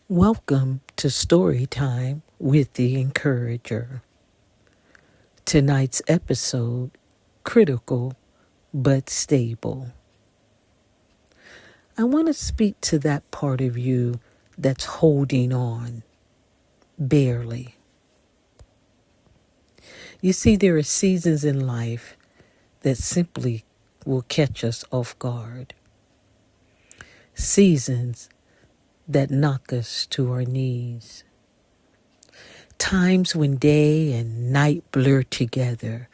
Welcome to Story Time with the Encourager. Tonight's episode, Critical but Stable. I want to speak to that part of you that's holding on, barely. You see, there are seasons in life that simply will catch us off guard. Seasons that knock us to our knees. Times when day and night blur together,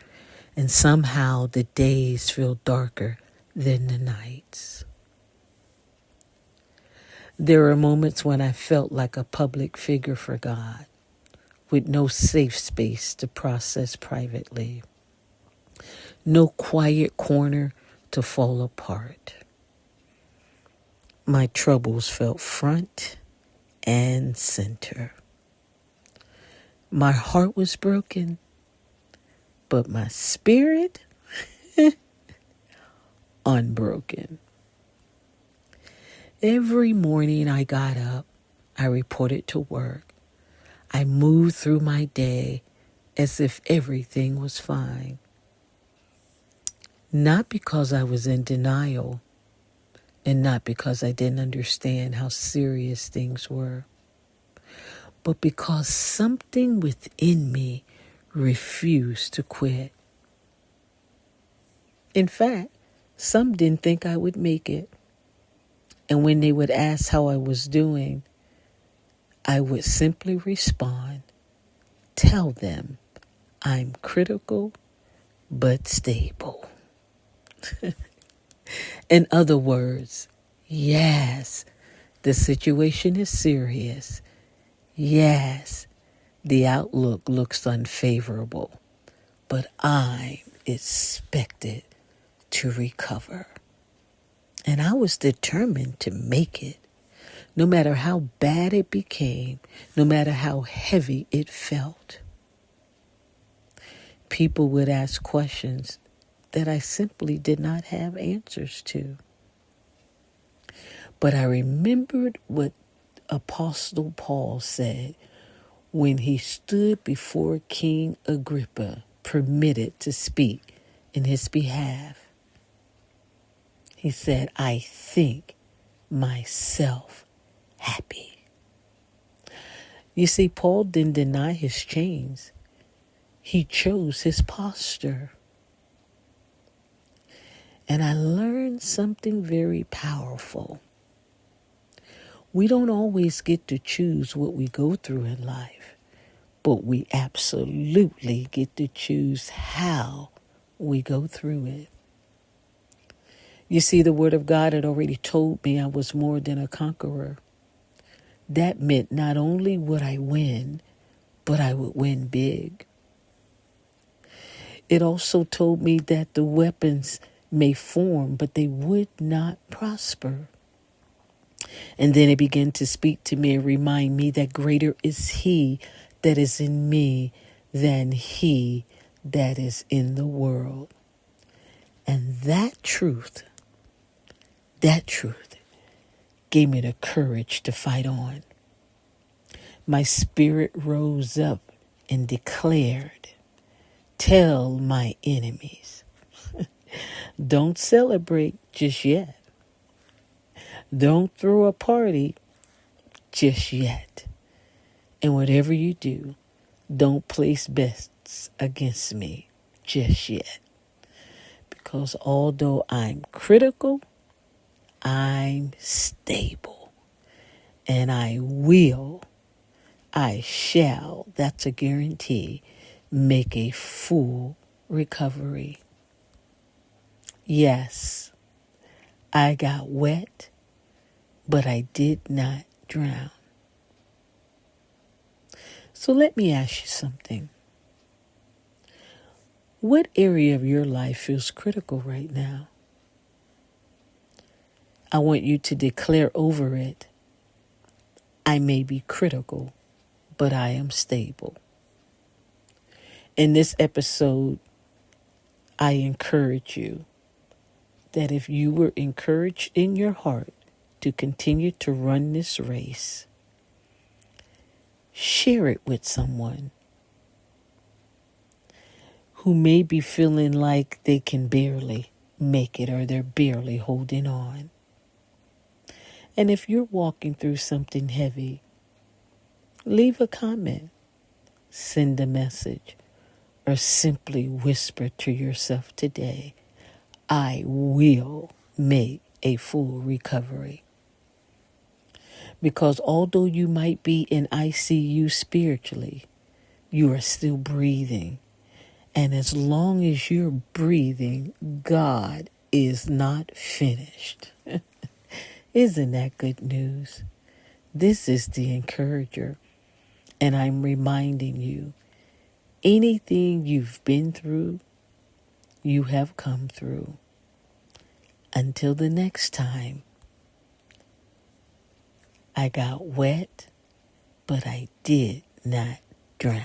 and somehow the days feel darker than the nights. There are moments when I felt like a public figure for God, with no safe space to process privately, no quiet corner to fall apart. My troubles felt front and center. My heart was broken, but my spirit unbroken. Every morning I got up, I reported to work. I moved through my day as if everything was fine. Not because I was in denial, and not because I didn't understand how serious things were, but because something within me refused to quit. In fact, some didn't think I would make it. And when they would ask how I was doing, I would simply respond, tell them I'm critical but stable. In other words, yes, the situation is serious. Yes, the outlook looks unfavorable, but I'm expected to recover. And I was determined to make it, no matter how bad it became, no matter how heavy it felt. People would ask questions that I simply did not have answers to. But I remembered what Apostle Paul said when he stood before King Agrippa, permitted to speak in his behalf. He said, I think myself happy. You see, Paul didn't deny his chains. He chose his posture. And I learned something very powerful. We don't always get to choose what we go through in life, but we absolutely get to choose how we go through it. You see, the Word of God had already told me I was more than a conqueror. That meant not only would I win, but I would win big. It also told me that the weapons may form, but they would not prosper. And then it began to speak to me and remind me that greater is He that is in me than he that is in the world. And that truth gave me the courage to fight on. My spirit rose up and declared, tell my enemies, don't celebrate just yet. Don't throw a party just yet. And whatever you do, don't place bets against me just yet. Because although I'm critical, I'm stable. And I shall, that's a guarantee, make a full recovery. Yes, I got wet, but I did not drown. So let me ask you something. What area of your life feels critical right now? I want you to declare over it, I may be critical, but I am stable. In this episode, I encourage you that if you were encouraged in your heart to continue to run this race, Share it with someone who may be feeling like they can barely make it or they're barely holding on. And if you're walking through something heavy, leave a comment, send a message, or simply whisper to yourself today, I will make a full recovery. Because although you might be in ICU spiritually, you are still breathing. And as long as you're breathing, God is not finished. Isn't that good news? This is the encourager. And I'm reminding you, anything you've been through, you have come through. Until the next time, I got wet, but I did not drown.